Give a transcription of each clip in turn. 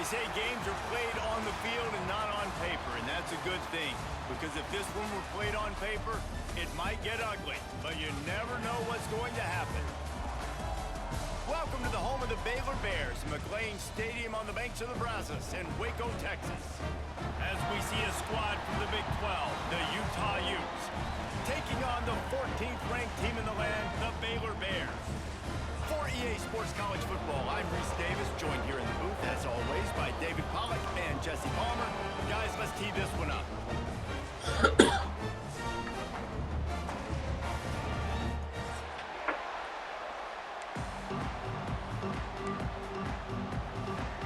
They say games are played on the field and not on paper, and that's a good thing. Because if this one were played on paper, it might get ugly, but you never know what's going to happen. Welcome to the home of the Baylor Bears, McLean Stadium on the banks of the Brazos in Waco, Texas. As we see a squad from the Big 12, the Utah Utes, taking on the 14th ranked team in the land, the Baylor Bears. For EA Sports College Football, I'm Reese Davis, joined here in the booth, as always, by David Pollack and Jesse Palmer. Guys, let's tee this one up.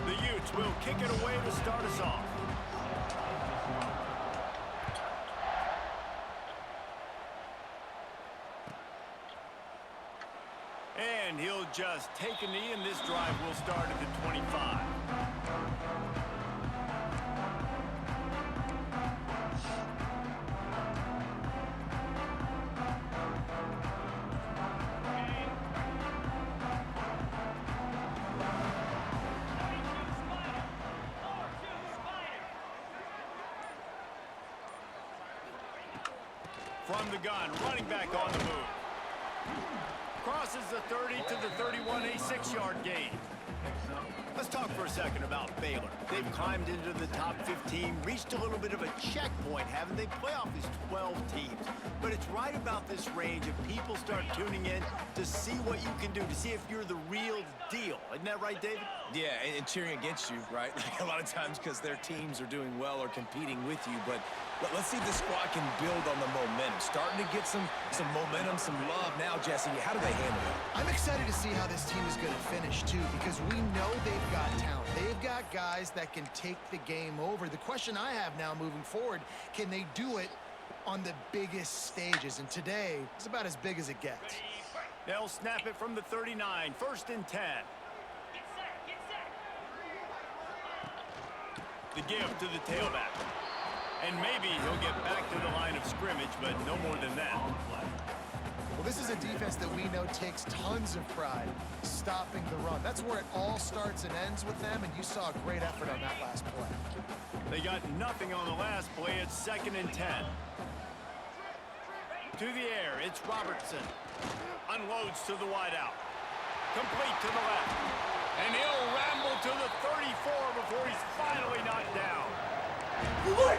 The Utes will kick it away to start us off. And he'll just take a knee, and this drive will start at the 25. From the gun, running back on the move. Crosses the 30 to the 31, a 6-yard gain. Let's talk for a second about Baylor. They've climbed into the top 15, reached a little bit of a checkpoint, haven't they? Playoff is 12 teams. But it's right about this range if people start tuning in to see what you can do, to see if you're the real deal. Isn't that right, David? Yeah, and cheering against you, right? Like a lot of times because their teams are doing well or competing with you. But let's see if the squad can build on the momentum. Starting to get some momentum, some love now, Jesse. How do they handle it? I'm excited to see how this team is going to finish, too, because we know they've got talent. They've got guys that can take the game over. The question I have now moving forward, can they do it on the biggest stages? And today is about as big as it gets. They'll snap it from the 39, 1st and 10. The give to the tailback. And maybe he'll get back to the line of scrimmage, but no more than that. Well, this is a defense that we know takes tons of pride stopping the run. That's where it all starts and ends with them, and you saw a great effort on that last play. They got nothing on the last play. It's 2nd and 10. To the air, it's Robertson. Unloads to the wideout. Complete to the left. And he'll ramble to the 34 before he's finally knocked down.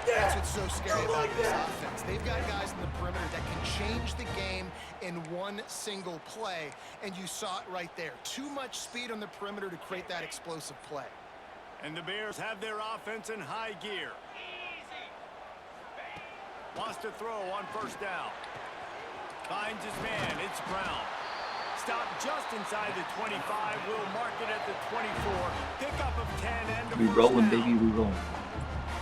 That's what's so scary about this offense. They've got guys in the perimeter that can change the game in one single play, and you saw it right there. Too much speed on the perimeter to create that explosive play. And the Bears have their offense in high gear. Wants to throw on 1st down. Finds his man. It's Brown. Stopped just inside the 25. Will mark it at the 24. Pickup of 10 and we rolling, baby, we rolling.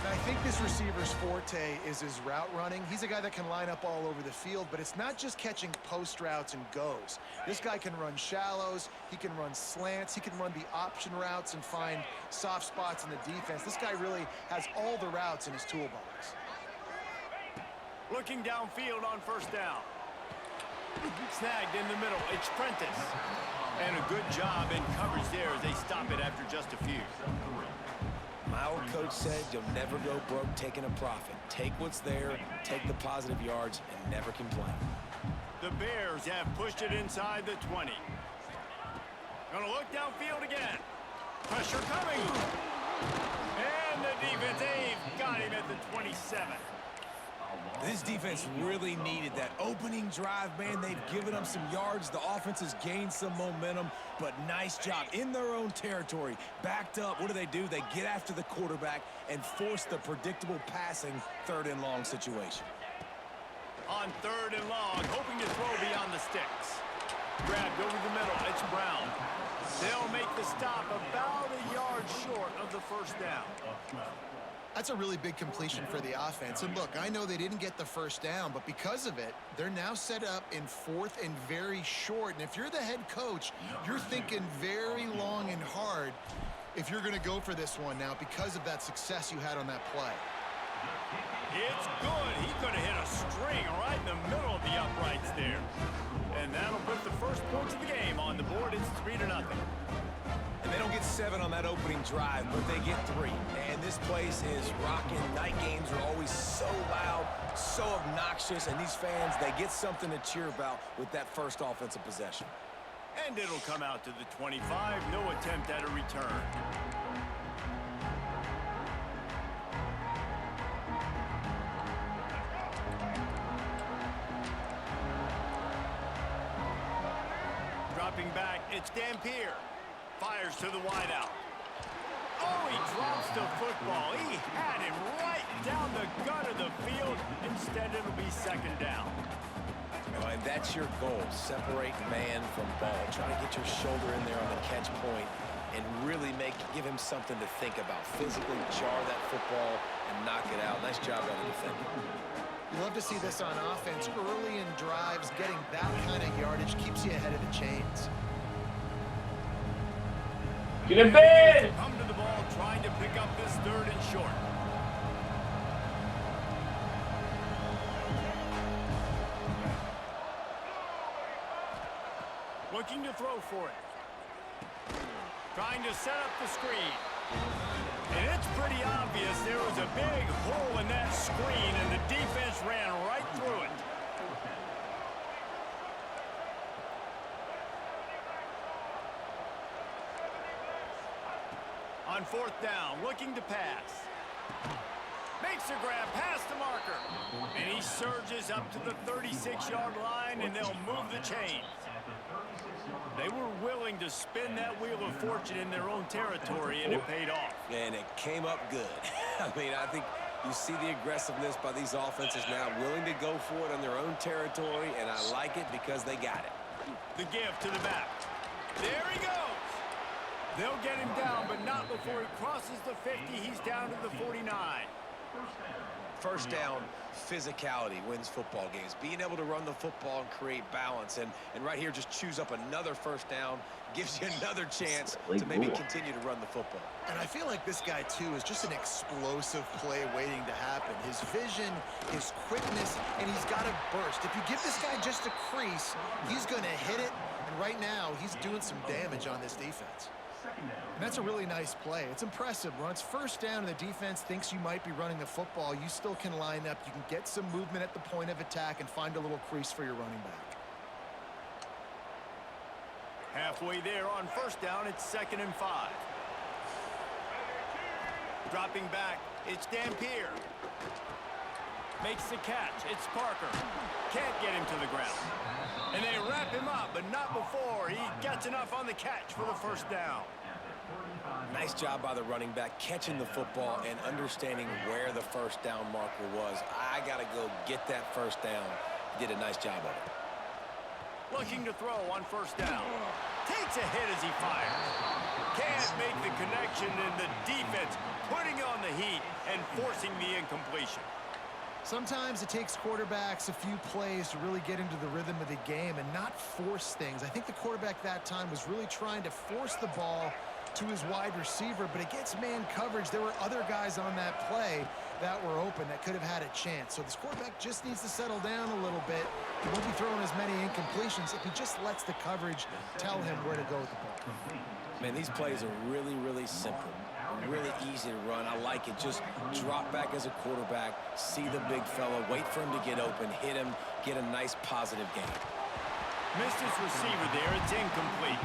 I think this receiver's forte is his route running. He's a guy that can line up all over the field, but it's not just catching post routes and goes. This guy can run shallows, he can run slants, he can run the option routes and find soft spots in the defense. This guy really has all the routes in his toolbox. Looking downfield on 1st down. Snagged in the middle. It's Prentice. And a good job in coverage there as they stop it after just a few. My old coach said you'll never go broke taking a profit. Take what's there, take the positive yards, and never complain. The Bears have pushed it inside the 20. Gonna look downfield again. Pressure coming. And the defense, they've got him at the 27. This defense really needed that opening drive, man. They've given them some yards. The offense has gained some momentum, but nice job in their own territory. Backed up. What do? They get after the quarterback and force the predictable passing 3rd and long situation. On 3rd and long, hoping to throw beyond the sticks. Grabbed over the middle. It's Brown. They'll make the stop about a yard short of the 1st down. That's a really big completion for the offense. And look, I know they didn't get the first down, but because of it, they're now set up in 4th and very short. And if you're the head coach, you're thinking very long and hard if you're going to go for this one now because of that success you had on that play. It's good. He's going to hit a string right in the middle of the uprights there. And that'll put the first points of the game on the board. It's 3-0. And they don't get 7 on that opening drive, but they get 3. And this place is rocking. Night games are always so loud, so obnoxious, and these fans, they get something to cheer about with that first offensive possession. And it'll come out to the 25. No attempt at a return. Dropping back, it's Dampier. Fires to the wideout. Oh, he drops the football. He had him right down the gut of the field. Instead, it'll be 2nd down. And that's your goal. Separate man from ball. Try to get your shoulder in there on the catch point and really give him something to think about. Physically jar that football and knock it out. Nice job by the defender. You love to see this on offense. Early in drives, getting that kind of yardage keeps you ahead of the chains. Get in bed! Come to the ball, trying to pick up this 3rd and short. Looking to throw for it. Trying to set up the screen. And it's pretty obvious there was a big hole in that screen, and the defense ran right through it. On 4th down, looking to pass. Makes a grab past the marker. And he surges up to the 36-yard line, and they'll move the chains. They were willing to spin that wheel of fortune in their own territory, and it paid off. And it came up good. I mean, I think you see the aggressiveness by these offenses now, willing to go for it on their own territory, and I like it because they got it. The give to the back. There he goes. They'll get him down, but not before he crosses the 50. He's down to the 49. First down, physicality wins football games. Being able to run the football and create balance. And right here, just choose up another first down. Gives you another chance to maybe continue to run the football. And I feel like this guy, too, is just an explosive play waiting to happen. His vision, his quickness, and he's got to burst. If you give this guy just a crease, he's going to hit it. And right now, he's doing some damage on this defense. And that's a really nice play. It's impressive. When it's first down and the defense thinks you might be running the football, you still can line up. You can get some movement at the point of attack and find a little crease for your running back. Halfway there on first down, it's 2nd and 5. Dropping back, it's Dampier. Makes the catch, it's Parker. Can't get him to the ground. And they wrap him up, but not before he gets enough on the catch for the first down. Nice job by the running back, catching the football and understanding where the first down marker was. I got to go get that first down. He did a nice job of it. Looking to throw on first down. Takes a hit as he fires. Can't make the connection, and the defense putting on the heat and forcing the incompletion. Sometimes it takes quarterbacks a few plays to really get into the rhythm of the game and not force things. I think the quarterback that time was really trying to force the ball to his wide receiver, but against man coverage, there were other guys on that play that were open that could have had a chance. So this quarterback just needs to settle down a little bit. He won't be throwing as many incompletions if he just lets the coverage tell him where to go with the ball. Man, these plays are really, really simple. Really easy to run. I like it. Just drop back as a quarterback, see the big fella, wait for him to get open, hit him, get a nice positive game. Missed his receiver there. It's incomplete.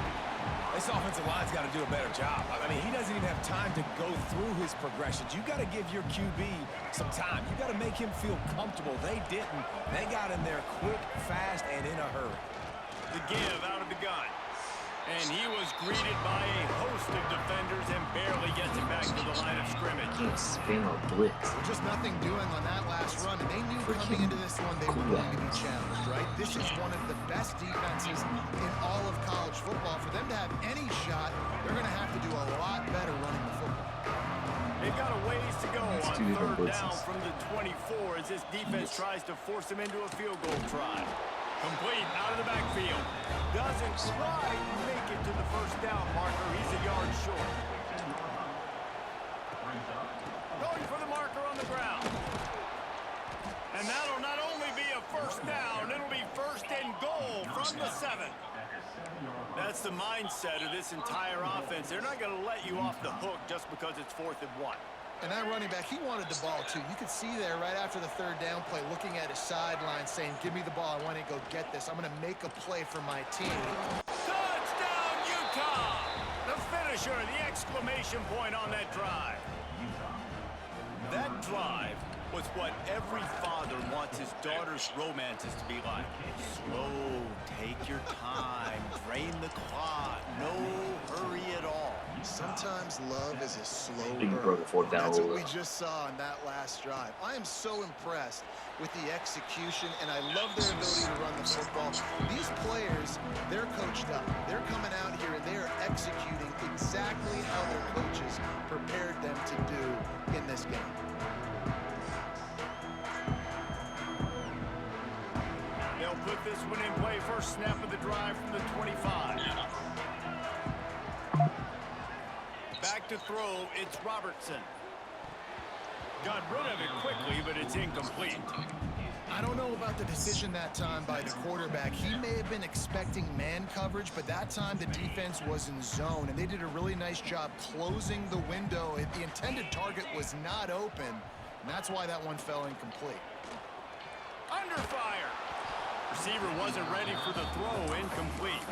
This offensive line's got to do a better job. I mean, he doesn't even have time to go through his progressions. You got to give your QB some time. You got to make him feel comfortable. They didn't. They got in there quick, fast, and in a hurry. The give out of the gun. And he was greeted by a host of defenders and barely gets it back to the line of scrimmage. Spin or blitz. There's just nothing doing on that last run, and they knew coming into this one they were going to be challenged, right? This is one of the best defenses in all of college football. For them to have any shot, they're going to have to do a lot better running the football. They've got a ways to go It's on two different third down blitzes. from the 24 as this defense tries to force them into a field goal try. Complete out of the backfield. Doesn't quite make it to the first down marker. He's a yard short. Going for the marker on the ground. And that'll not only be a first down, it'll be first and goal from the 7. That's the mindset of this entire offense. They're not going to let you off the hook just because it's 4th and 1. And that running back, he wanted the ball too. You could see there right after the third down play, looking at his sideline saying, give me the ball, I want to go get this. I'm going to make a play for my team. Touchdown, Utah! The finisher, the exclamation point on that drive. That drive was what every father wants his daughter's romances to be like. Slow, take your time, drain the clock, no hurry at all. Sometimes love is a slow Big broke the 4th down. That's what we just saw in that last drive. I am so impressed with the execution, and I love their ability to run the football. These players, they're coached up. They're coming out here, and they're executing exactly how their coaches prepared them to do in this game. They'll put this one in play. First snap of the drive from the 25. Back to throw, it's Robertson. Got rid of it quickly, but it's incomplete. I don't know about the decision that time by the quarterback. He may have been expecting man coverage, but that time the defense was in zone, and they did a really nice job closing the window. The intended target was not open, and that's why that one fell incomplete. Under fire. Receiver wasn't ready for the throw, incomplete.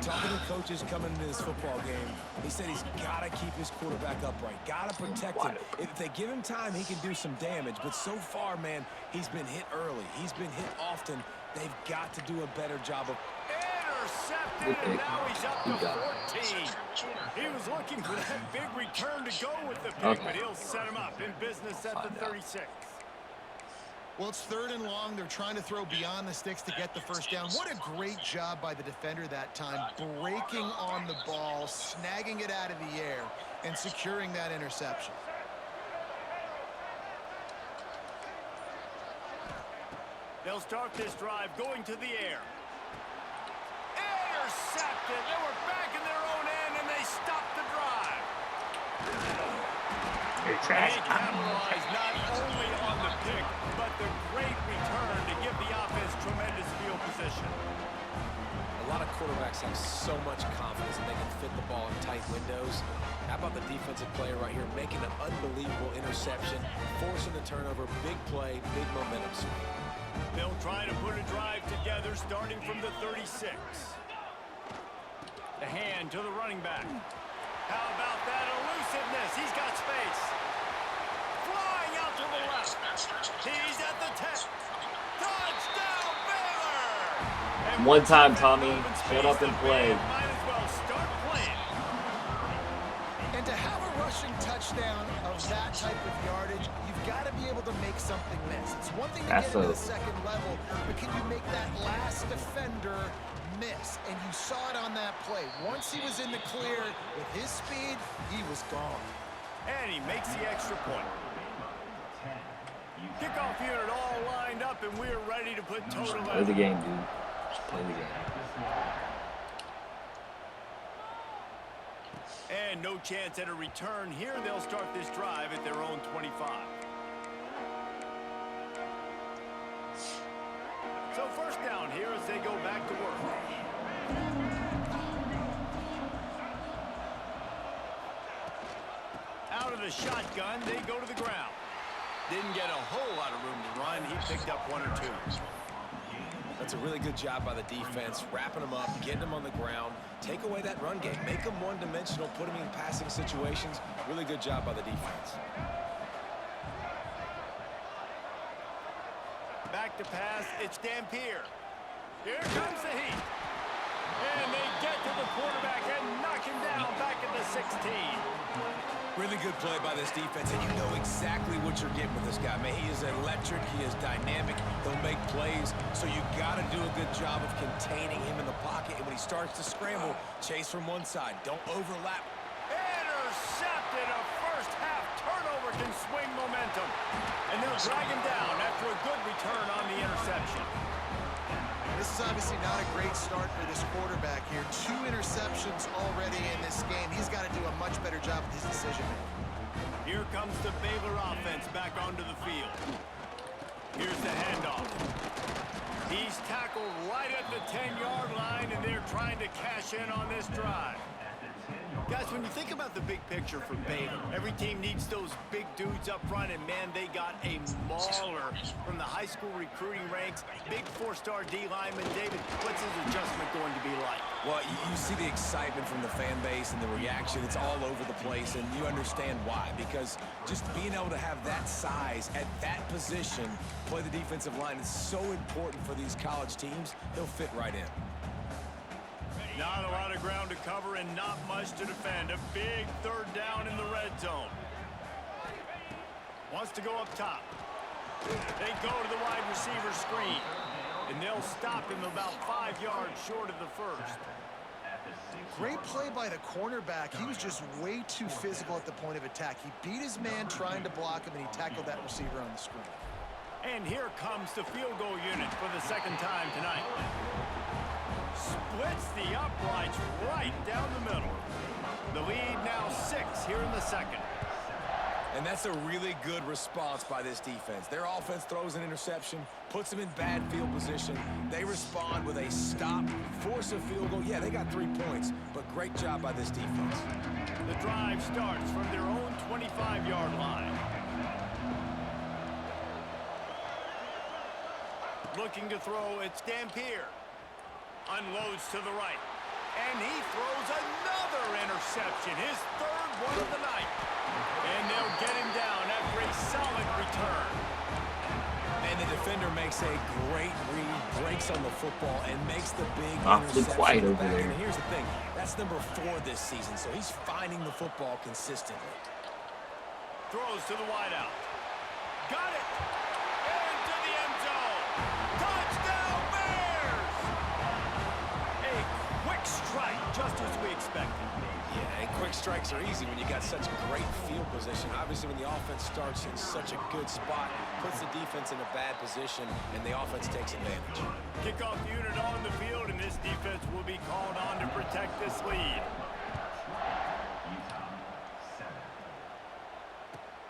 Talking to coaches coming into this football game, he said he's got to keep his quarterback upright, got to protect him. If they give him time, he can do some damage. But so far, man, he's been hit early. He's been hit often. They've got to do a better job of... Intercepted, and now he's up to 14. He was looking for that big return to go with the pick, but he'll set him up in business at the 36. Well, it's 3rd and long. They're trying to throw beyond the sticks to get the first down. What a great job by the defender that time, breaking on the ball, snagging it out of the air, and securing that interception. They'll start this drive going to the air. Intercepted. They were back in their own end, and they stopped the drive. They capitalized not only on the pick, but the great return to give the offense tremendous field position. A lot of quarterbacks have so much confidence that they can fit the ball in tight windows. How about the defensive player right here making an unbelievable interception, forcing the turnover, big play, big momentum swing. They'll try to put a drive together starting from the 36. The hand to the running back. How about that elusiveness? He's got space. Flying out to the left. He's at the 10. Touchdown, Baylor! And One time, Tommy. Shut up and play. Might as well start playing. And to have a rushing touchdown of that type of yardage, you've got to be able to make something miss. It's one thing to get into the second level, but can you make that last defender miss? And you saw it on that play. Once he was in the clear with his speed, he was gone. And he makes the extra point. Kickoff unit all lined up, and we're ready to put total Play the game, dude. Just play the game. And no chance at a return here. They'll start this drive at their own 25. So first down here as they go back to work. Out of the shotgun, they go to the ground. Didn't get a whole lot of room to run. He picked up 1 or 2. That's a really good job by the defense, wrapping them up, getting them on the ground, take away that run game, make them one-dimensional, put them in passing situations. Really good job by the defense. Back to pass, it's Dampier. Here comes the heat. And they get to the quarterback and knock him down back at the 16. Really good play by this defense, and you know exactly what you're getting with this guy. Man, he is electric, he is dynamic, he'll make plays, so you got to do a good job of containing him in the pocket, and when he starts to scramble, chase from one side. Don't overlap. Intercepted, a first-half swing momentum. And they'll drag him down after a good return on the interception. This is obviously not a great start for this quarterback here. 2 interceptions already in this game. He's got to do a much better job with his decision-making. Here comes the Baylor offense back onto the field. Here's the handoff. He's tackled right at the 10-yard line, and they're trying to cash in on this drive. Guys, when you think about the big picture for Baylor, every team needs those big dudes up front, and man, they got a mauler from the high school recruiting ranks. Big 4-star D lineman. David, what's his adjustment going to be like? Well, you see the excitement from the fan base and the reaction. It's all over the place, and you understand why. Because just being able to have that size at that position, play the defensive line, is so important for these college teams. He'll fit right in. Not a lot of ground to cover and not much to defend. A big 3rd down in the red zone. Wants to go up top. They go to the wide receiver screen. And they'll stop him about 5 yards short of the first. Great play by the cornerback. He was just way too physical at the point of attack. He beat his man trying to block him, and he tackled that receiver on the screen. And here comes the field goal unit for the 2nd time tonight. Splits the uprights right down the middle. The lead now 6 here in the 2nd. And that's a really good response by this defense. Their offense throws an interception, puts them in bad field position. They respond with a stop, force a field goal. Yeah, they got 3 points, but great job by this defense. The drive starts from their own 25-yard line. Looking to throw, it's Dampier. Unloads to the right. And he throws another interception. His 3rd one of the night. And they'll get him down after a solid return. And the defender makes a great read, breaks on the football, and makes the big Awfully interception. quiet over there. And here's the thing. That's number 4 this season, so he's finding the football consistently. Throws to the wideout. Got it. Into the end zone. Touchdown, Bears! A quick strike, just as we expected. Yeah, and quick strikes are easy when you got such great field position. Obviously, when the offense starts in such a good spot, puts the defense in a bad position, and the offense takes advantage. Kickoff unit on the field, and this defense will be called on to protect this lead.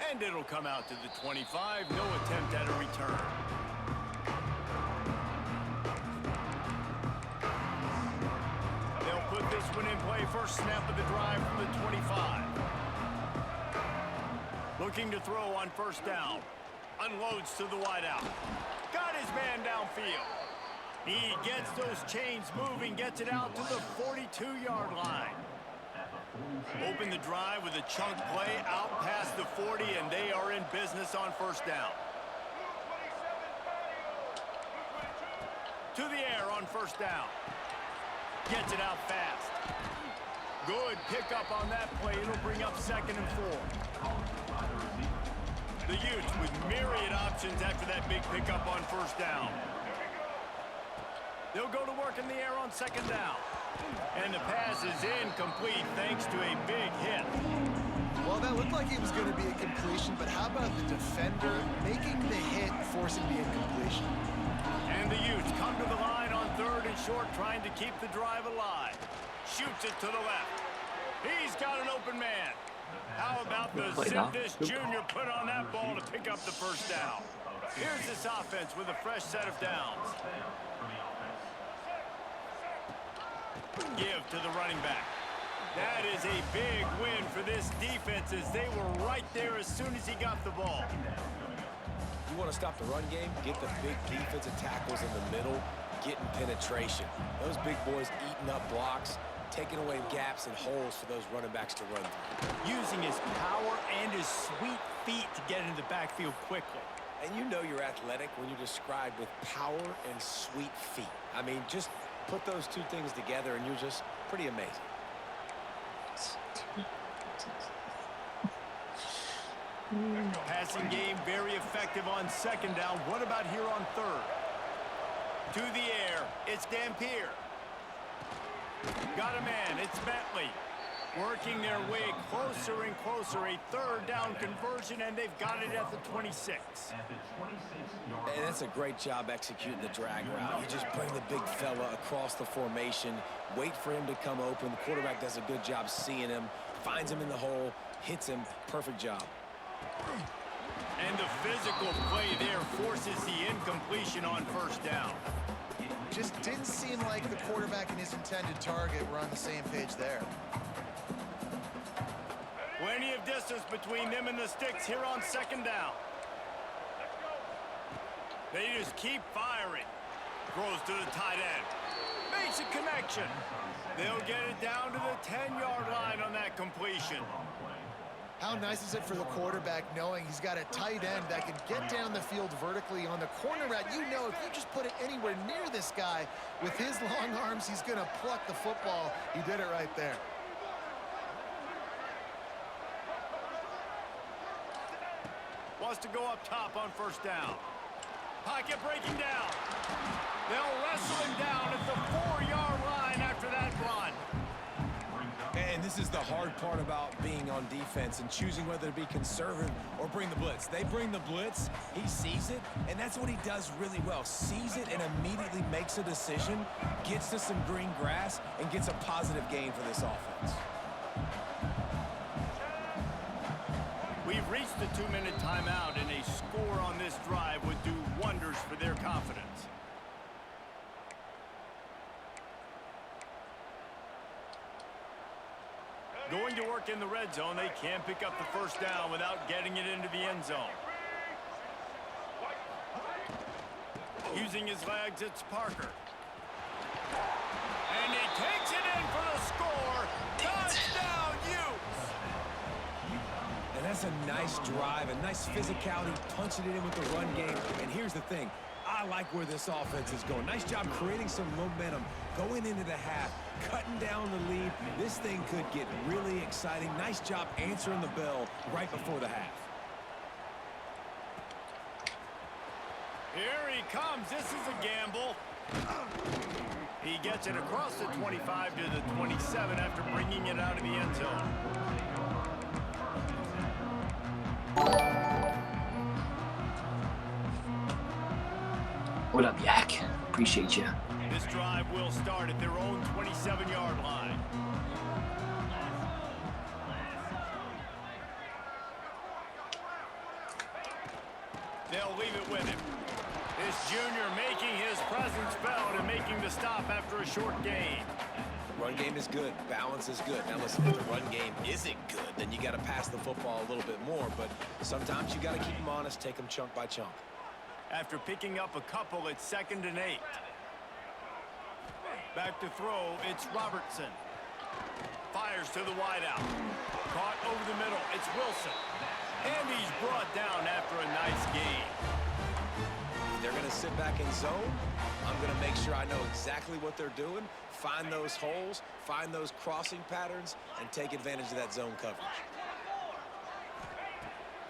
And it'll come out to the 25. No attempt at a return. They'll put this one in play. First snap of the drive from the 25. Looking to throw on 1st down. Unloads to the wideout. Got his man downfield. He gets those chains moving, gets it out to the 42-yard line. Open the drive with a chunk play out past the 40, and they are in business on 1st down. To the air on 1st down. Gets it out fast. Good pickup on that play. It'll bring up 2nd and 4. The Utes with myriad options after that big pickup on 1st down. They'll go to work in the air on 2nd down. And the pass is incomplete thanks to a big hit. Well, that looked like it was going to be a completion, but how about the defender making the hit, forcing the incompletion? And the Utes come to the line on 3rd and short, trying to keep the drive alive. Shoots it to the left. He's got an open man. How about the Zimdis Jr. put on that ball to pick up the 1st down? Here's this offense with a fresh set of downs. Give to the running back. That is a big win for this defense as they were right there as soon as he got the ball. You want to stop the run game? Get the big defensive tackles in the middle, getting penetration. Those big boys eating up blocks, taking away gaps and holes for those running backs to run through. Using his power and his sweet feet to get into the backfield quickly. And you know you're athletic when you're described with power and sweet feet. I mean, just put those 2 things together and you're just pretty amazing. Passing game very effective on 2nd down. What about here on 3rd? To the air, it's Dampier. Got a man, it's Bentley. Working their way closer and closer, a third down conversion, and they've got it at the 26. And that's a great job executing the drag route. You just bring the big fella across the formation, wait for him to come open. The quarterback does a good job seeing him, finds him in the hole, hits him. Perfect job. And the physical play there forces the incompletion on first down. Just didn't seem like the quarterback and his intended target were on the same page there. Plenty of distance between them and the sticks here on second down. They just keep firing. Throws to the tight end. Makes a connection. They'll get it down to the 10-yard line on that completion. How nice is it for the quarterback knowing he's got a tight end that can get down the field vertically on the corner route? You know, if you just put it anywhere near this guy, with his long arms, he's going to pluck the football. He did it right there. Wants to go up top on first down. Pocket breaking down. They'll wrestle him down at the 4-yard line after that run. And this is the hard part about being on defense and choosing whether to be conservative or bring the blitz. They bring the blitz, he sees it, and that's what he does really well. Sees it and immediately makes a decision, gets to some green grass, and gets a positive gain for this offense. We've reached the 2-minute timeout, and a score on this drive would do wonders for their confidence. Going to work in the red zone, they can't pick up the first down without getting it into the end zone. Using his legs, it's Parker. And he takes it in for the score. Touchdown, Utes! And that's a nice drive, a nice physicality, punching it in with the run game. And here's the thing. I like where this offense is going. Nice job creating some momentum, going into the half, cutting down the lead. This thing could get really exciting. Nice job answering the bell right before the half. Here he comes. This is a gamble. He gets it across the 25 to the 27 after bringing it out of the end zone. What up, Yak? Appreciate you. This drive will start at their own 27-yard line. They'll leave it with him. This junior making his presence felt and making the stop after a short gain. Run game is good. Balance is good. Now listen, if the run game isn't good, then you got to pass the football a little bit more. But sometimes you got to keep them honest, take them chunk by chunk. After picking up a couple, it's 2nd and 8. Back to throw, it's Robertson. Fires to the wideout. Caught over the middle, it's Wilson. And he's brought down after a nice gain. They're going to sit back in zone. I'm going to make sure I know exactly what they're doing, find those holes, find those crossing patterns, and take advantage of that zone coverage.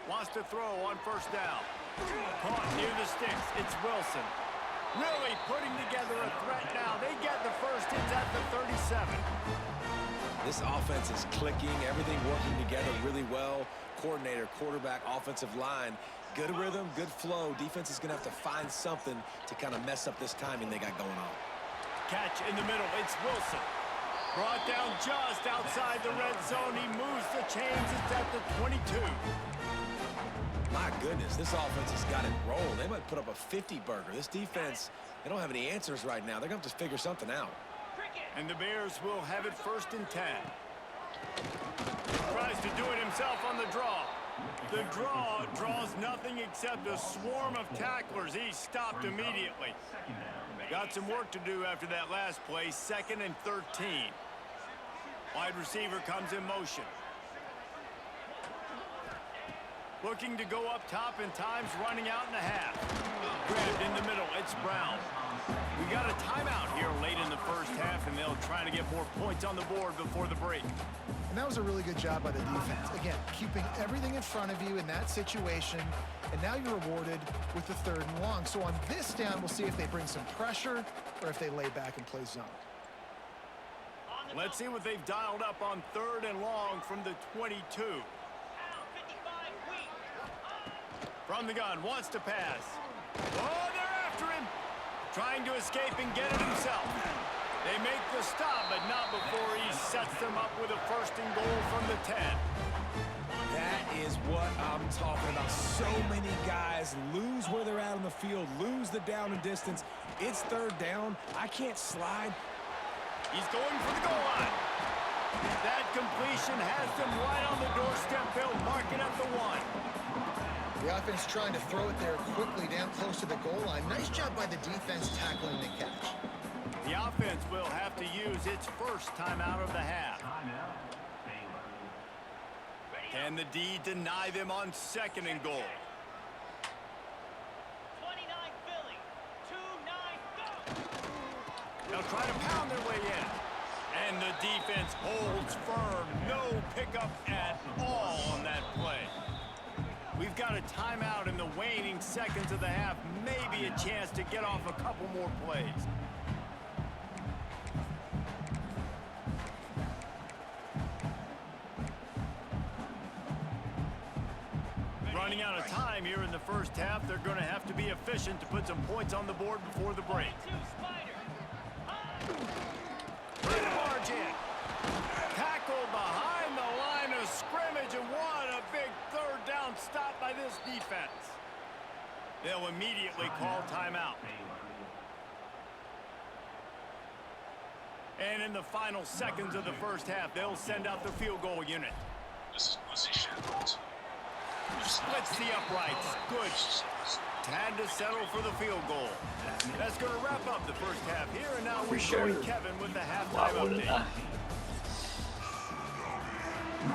Wants to throw on first down. Caught near the sticks. It's Wilson. Really putting together a threat now. They get the first. It's at the 37. This offense is clicking. Everything working together really well. Coordinator, quarterback, offensive line. Good rhythm, good flow. Defense is going to have to find something to kind of mess up this timing they got going on. Catch in the middle. It's Wilson. Brought down just outside the red zone. He moves the chains. It's at the 22. My goodness, this offense has got it rolling. They might put up a 50-burger. This defense, they don't have any answers right now. They're going to have to figure something out. And the Bears will have it 1st and 10. Tries to do it himself on the draw. The draw draws nothing except a swarm of tacklers. He's stopped immediately. Got some work to do after that last play. 2nd and 13. Wide receiver comes in motion. Looking to go up top, and time's running out in the half. Grabbed in the middle, it's Brown. We got a timeout here late in the first half, and they'll try to get more points on the board before the break. And that was a really good job by the defense. Again, keeping everything in front of you in that situation, and now you're rewarded with the 3rd and long. So on this down, we'll see if they bring some pressure or if they lay back and play zone. Let's see what they've dialed up on 3rd and long from the 22. From the gun, wants to pass. Oh, they're after him. Trying to escape and get it himself. They make the stop, but not before he sets them up with a 1st and goal from the 10. That is what I'm talking about. So many guys lose where they're at on the field, lose the down and distance. It's 3rd down. I can't slide. He's going for the goal line. That completion has them right on the doorstep. They'll mark it at the 1. The offense trying to throw it there quickly down close to the goal line. Nice job by the defense tackling the catch. The offense will have to use its first timeout of the half. Can the D deny them on 2nd and goal? 29 Philly, 2-9 go. They'll try to pound their way in. And the defense holds firm. No pickup at all on that play. We've got a timeout in the waning seconds of the half. Maybe a chance to get off a couple more plays. Running out of time here in the first half. They're going to have to be efficient to put some points on the board before the break. Barge in. Tackle behind the line of scrimmage, and what a big 3rd down stop by this defense. They'll immediately call timeout. And in the final seconds of the first half, they'll send out the field goal unit. This is position. Splits the uprights. Good. Had to settle for the field goal. That's going to wrap up the first half here, and now we join Kevin with the halftime update.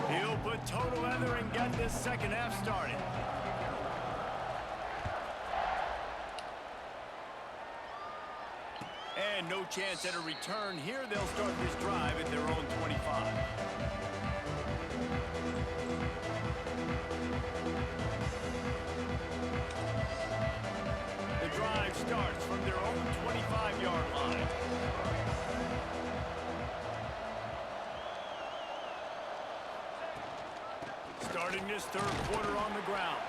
He'll put total leather and get this second half started. And no chance at a return here. They'll start this drive at their own 25. The drive starts from their own 25-yard line. Starting this 3rd quarter on the ground.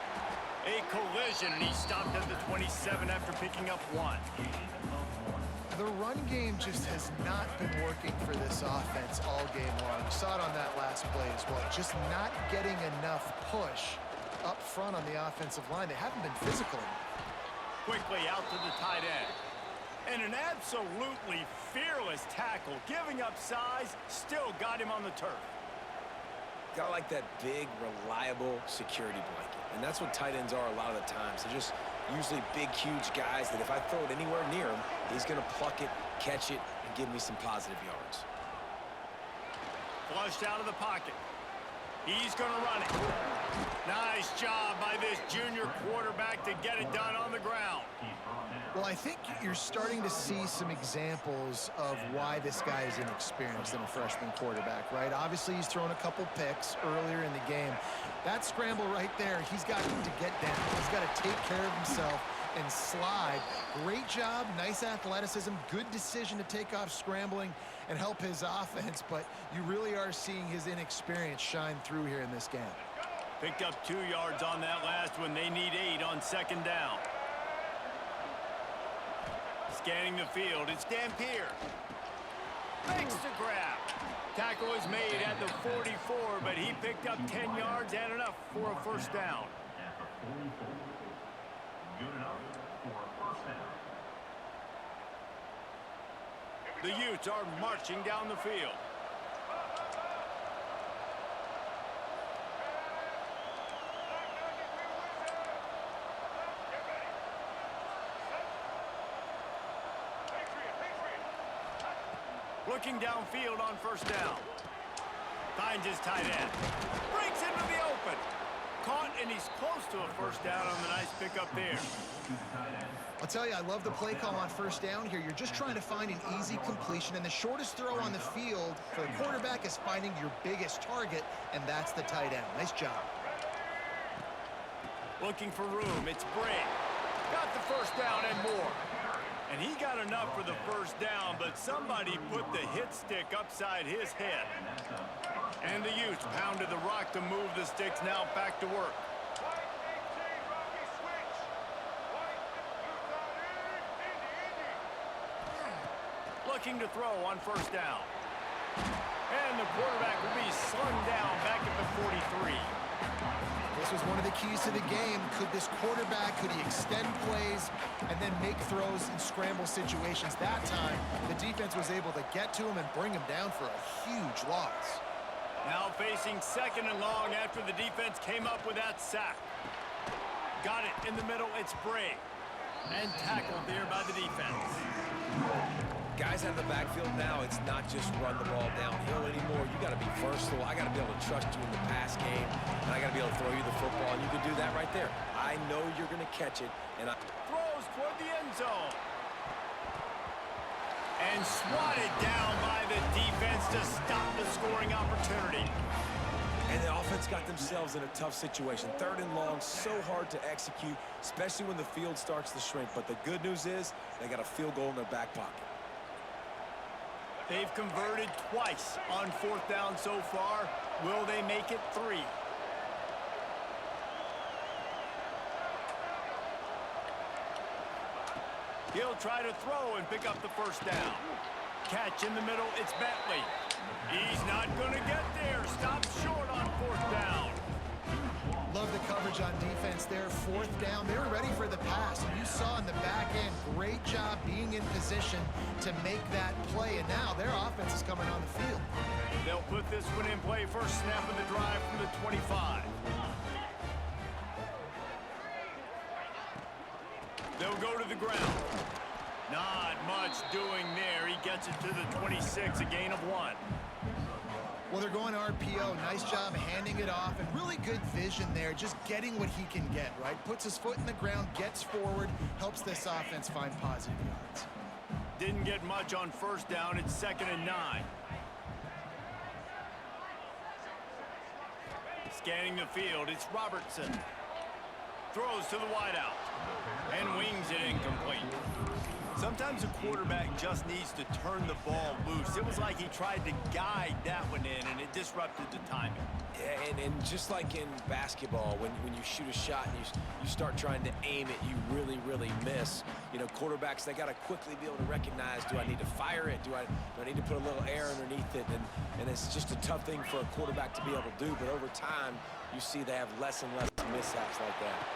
A collision, and he stopped at the 27 after picking up 1. The run game just has not been working for this offense all game long. We saw it on that last play as well. Just not getting enough push up front on the offensive line. They haven't been physical enough. Quickly out to the tight end. And an absolutely fearless tackle. Giving up size, still got him on the turf. Got like that big, reliable security blanket. And that's what tight ends are a lot of the times. They're just usually big, huge guys that if I throw it anywhere near him, he's going to pluck it, catch it, and give me some positive yards. Flushed out of the pocket. He's going to run it. Nice job by this junior quarterback to get it done on the ground. Well, I think you're starting to see some examples of why this guy is inexperienced in a freshman quarterback, right? Obviously, he's thrown a couple picks earlier in the game. That scramble right there, he's got to get down. He's got to take care of himself and slide. Great job, nice athleticism, good decision to take off scrambling and help his offense, but you really are seeing his inexperience shine through here in this game. Picked up 2 yards on that last one. They need 8 on 2nd down. Scanning the field, it's Dampier. Makes the grab. Tackle is made at the 44, but he picked up 10 yards and enough for a 1st down. The Utes are marching down the field. Looking downfield on 1st down. Finds his tight end. Breaks into the open. Caught, and he's close to a 1st down on the nice pickup there. I'll tell you, I love the play call on 1st down here. You're just trying to find an easy completion, and the shortest throw on the field for the quarterback is finding your biggest target, and that's the tight end. Nice job. Looking for room. It's Brink. Got the 1st down and more. And he got enough for the first down, but somebody put the hit stick upside his head. And the Utes pounded the rock to move the sticks now back to work. Looking to throw on first down. And the quarterback will be slung down back at the 43. This was one of the keys to the game. Could this quarterback, could he extend plays and then make throws in scramble situations? That time, the defense was able to get to him and bring him down for a huge loss. Now facing second and long after the defense came up with that sack. Got it in the middle, it's Bray. And tackled there by the defense. Guys out of the backfield now, it's not just run the ball downhill anymore. You got to be versatile. I got to be able to trust you in the pass game, and I got to be able to throw you the football, and you can do that right there. I know you're going to catch it, and throws toward the end zone. And swatted down by the defense to stop the scoring opportunity. And the offense got themselves in a tough situation. Third and long, so hard to execute, especially when the field starts to shrink. But the good news is they got a field goal in their back pocket. They've converted twice on fourth down so far. Will they make it 3? He'll try to throw and pick up the first down. Catch in the middle, it's Bentley. He's not going to get there. Stopped short on fourth down. Love the coverage on defense there. Fourth down, they were ready for the pass. And you saw in the back end, great job being in position to make that play. And now their offense is coming on the field. They'll put this one in play. First snap of the drive from the 25. They'll go to the ground. Not much doing there. He gets it to the 26, a gain of 1. Well, they're going RPO. Nice job handing it off, and really good vision there, just getting what he can get, right? Puts his foot in the ground, gets forward, helps this offense find positive yards. Didn't get much on first down. It's 2nd and 9. Scanning the field, it's Robertson. Throws to the wideout and wings it incomplete. Sometimes a quarterback just needs to turn the ball loose. It was like he tried to guide that one in, and it disrupted the timing. Yeah, and just like in basketball, when you shoot a shot and you start trying to aim it, you really miss. You know, quarterbacks, they got to quickly be able to recognize, do I need to fire it? Do I need to put a little air underneath it? And it's just a tough thing for a quarterback to be able to do. But over time, you see they have less and less mishaps like that.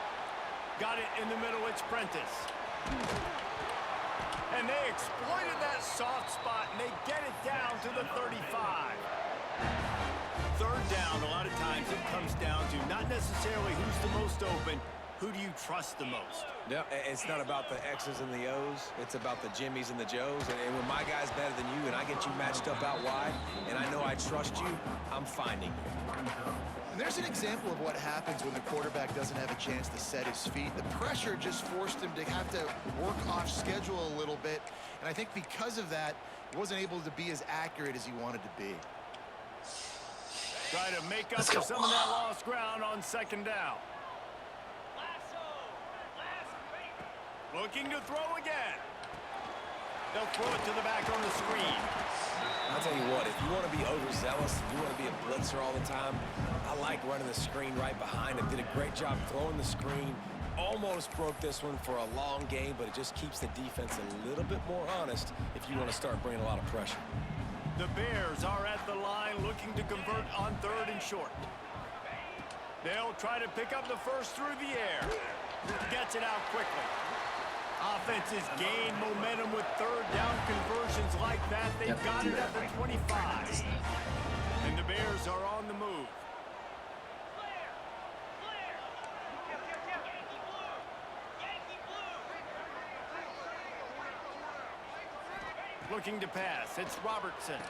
Got it in the middle, it's Prentice. And they exploited that soft spot, and they get it down to the 35. Third down, a lot of times it comes down to not necessarily who's the most open, who do you trust the most? No, it's not about the X's and the O's. It's about the Jimmys and the Joes. And when my guy's better than you and I get you matched up out wide, and I know I trust you, I'm finding you. And there's an example of what happens when the quarterback doesn't have a chance to set his feet. The pressure just forced him to have to work off schedule a little bit. And I think because of that, he wasn't able to be as accurate as he wanted to be. Try to make up for some of that lost ground on second down. Looking to throw again. They'll throw it to the back on the screen. I'll tell you what, if you want to be overzealous, if you want to be a blitzer all the time, I like running the screen right behind him. Did a great job throwing the screen. Almost broke this one for a long game, but it just keeps the defense a little bit more honest if you want to start bringing a lot of pressure. The Bears are at the line looking to convert on 3rd and short. They'll try to pick up the first through the air. Gets it out quickly. Offenses gain momentum with 3rd down conversions like that. They've got it at the 25. And the Bears are on the move. Looking to pass, it's Robertson.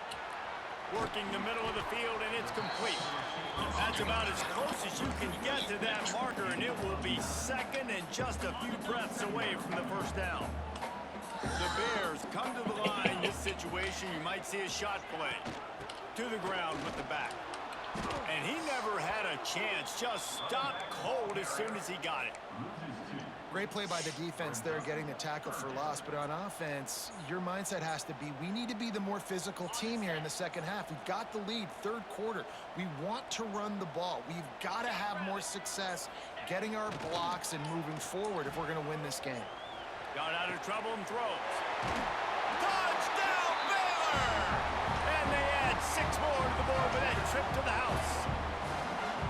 Working the middle of the field, and it's complete. That's about as close as you can get to that marker, and it will be 2nd and just a few breaths away from the first down. The Bears come to the line. This situation, you might see a shot play. To the ground with the back. And he never had a chance. Just stopped cold as soon as he got it. Great play by the defense there, getting the tackle for loss. But on offense, your mindset has to be, we need to be the more physical team here in the second half. We've got the lead, third quarter. We want to run the ball. We've got to have more success getting our blocks and moving forward if we're going to win this game. Got out of trouble and throws. Touchdown, Baylor! And they add 6 more to the board with that trip to the house.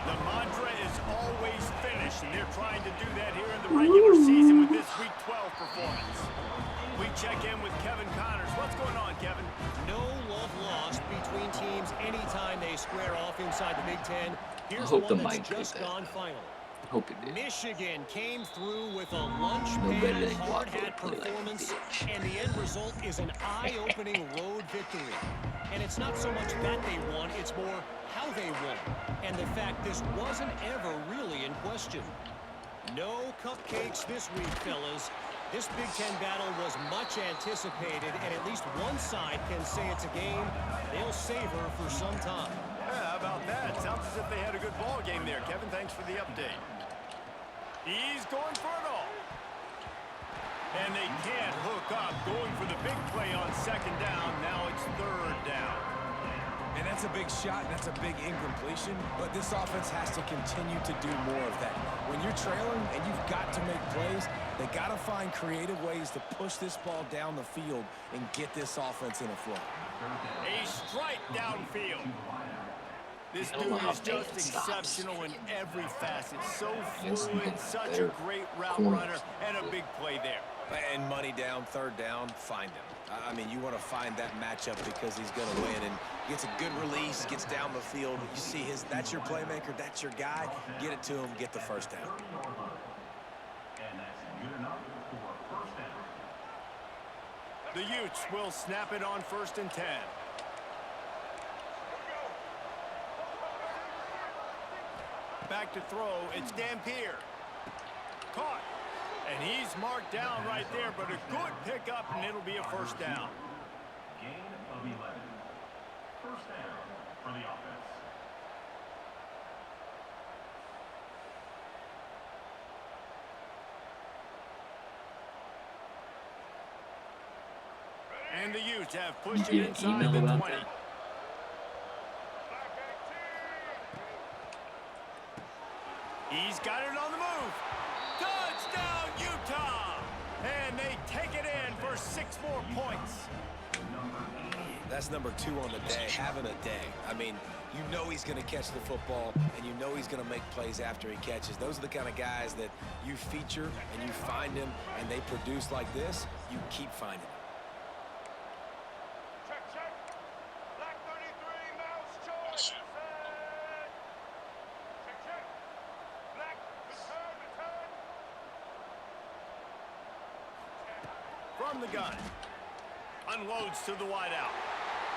The mantra is always finish, and they're trying to do that here in the regular season with this Week 12 performance. We check in with Kevin Connors. What's going on, Kevin? No love lost between teams anytime they square off inside the Big Ten. Here's hope one the that's mic did just that. gone final. I hope it did. Michigan came through with a lunch better pail than hard Guapo hat play like a performance, bitch. and the end result is an eye-opening road victory. And it's not so much that they won, it's more how they won, and the fact this wasn't ever really in question. No cupcakes this week, fellas. This Big Ten battle was much anticipated, and at least one side can say it's a game they'll savor for some time. Yeah, how about that? Sounds as if they had a good ball game there, Kevin. Thanks for the update. He's going for it all. And they can't hook up, going for the big play on second down. Now it's third down. And that's a big shot, and that's a big incompletion, but this offense has to continue to do more of that. When you're trailing and you've got to make plays, they got to find creative ways to push this ball down the field and get this offense in a flow. A strike downfield. This I don't know dude how is just bad it stops. exceptional in every facet. So Yes, fluid, such a they're great route corners. runner, and a big play there. And money down, third down, find him. I mean, you want to find that matchup because he's going to win, and gets a good release, gets down the field. You see that's your playmaker, that's your guy. Get it to him, get the first down. The Utes will snap it on 1st and 10. Back to throw, it's Dampier. Caught. And he's marked down right there, but a good pickup, and it'll be a first down. Gain of 11. First down for the offense. And the Utes have pushed You it get an inside email the about 20. that? He's got it on the move. Touchdown, Utah! And they take it in for 6 more points. That's number 2 on the day, having a day. I mean, you know he's going to catch the football, and you know he's going to make plays after he catches. Those are the kind of guys that you feature, and you find them, and they produce like this. You keep finding them. Check. Black 33, mouse choice. Check. Black, return. From the gun. Unloads to the wideout.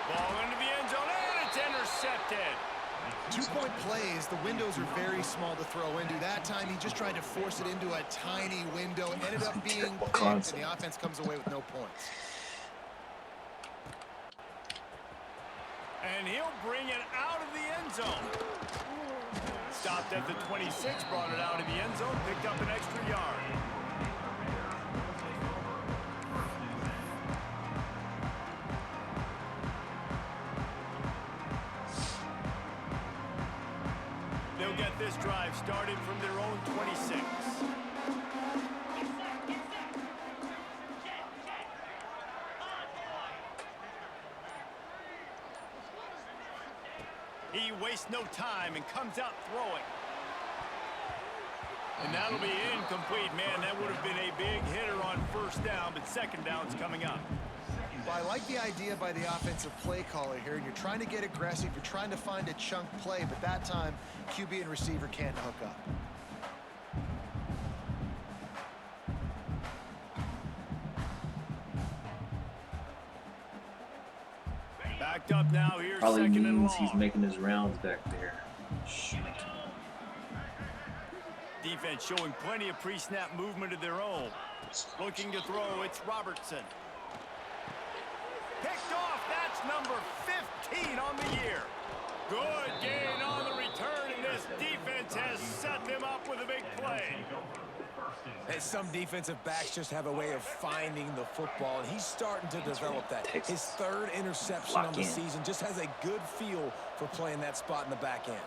Ball into the end zone, and it's intercepted. 2-point plays, the windows are very small to throw into. That time, he just tried to force it into a tiny window. Ended up being picked, and the offense comes away with no points. And he'll bring it out of the end zone. Stopped at the 26, brought it out of the end zone, picked up an extra yard. They'll get this drive started from their own 26. He wastes no time and comes out throwing. And that'll be incomplete, man. That would have been a big hitter on first down, but second down's coming up. Well, I like the idea by the offensive play caller here. You're trying to get aggressive. You're trying to find a chunk play, but that time, QB and receiver can't hook up. Backed up now. Here's Probably second and means long. he's making his rounds back there. Shoot. Defense showing plenty of pre-snap movement of their own. Looking to throw, it's Robertson. Picked off, that's number 15 on the year. Good gain on the return, and this defense has set them up with a big play. And some defensive backs just have a way of finding the football, and he's starting to develop that. His third interception on the season, just has a good feel for playing that spot in the back end.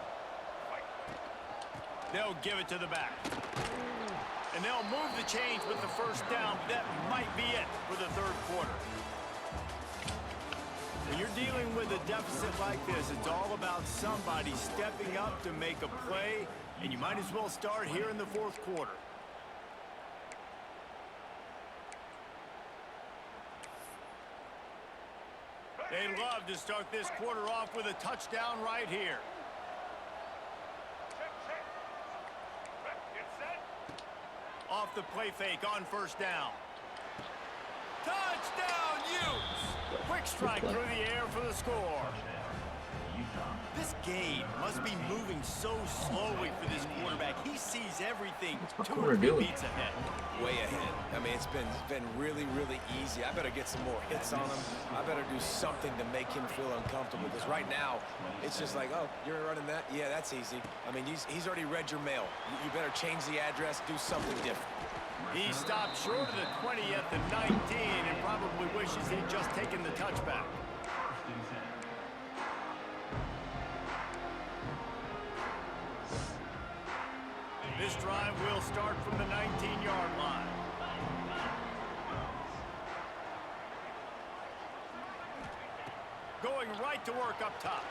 They'll give it to the back. And they'll move the chains with the first down. That might be it for the third quarter. When you're dealing with a deficit like this, it's all about somebody stepping up to make a play, and you might as well start here in the fourth quarter. They'd love to start this quarter off with a touchdown right here. Off the play fake on first down. Touchdown, Utes! Quick strike through the air for the score. This game must be moving so slowly for this quarterback. He sees everything 2 or 3 beats ahead. Way ahead. I mean, it's been really, really easy. I better get some more hits on him. I better do something to make him feel uncomfortable, because right now, it's just like, oh, you're running that? Yeah, that's easy. I mean, he's already read your mail. You better change the address, do something different. He stopped short of the 20 at the 19 and probably wishes he'd just taken the touchback. This drive will start from the 19-yard line. Going right to work up top.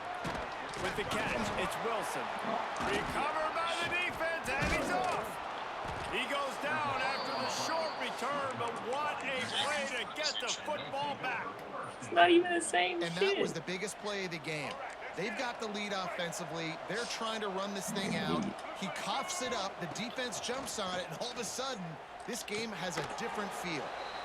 With the catch, it's Wilson. Recovered by the defense, and he's off. He goes down after the short return, but what a play to get the football back. It's not even the same And shit. that was the biggest play of the game. They've got the lead offensively. They're trying to run this thing out. He coughs it up. The defense jumps on it, and all of a sudden, this game has a different feel.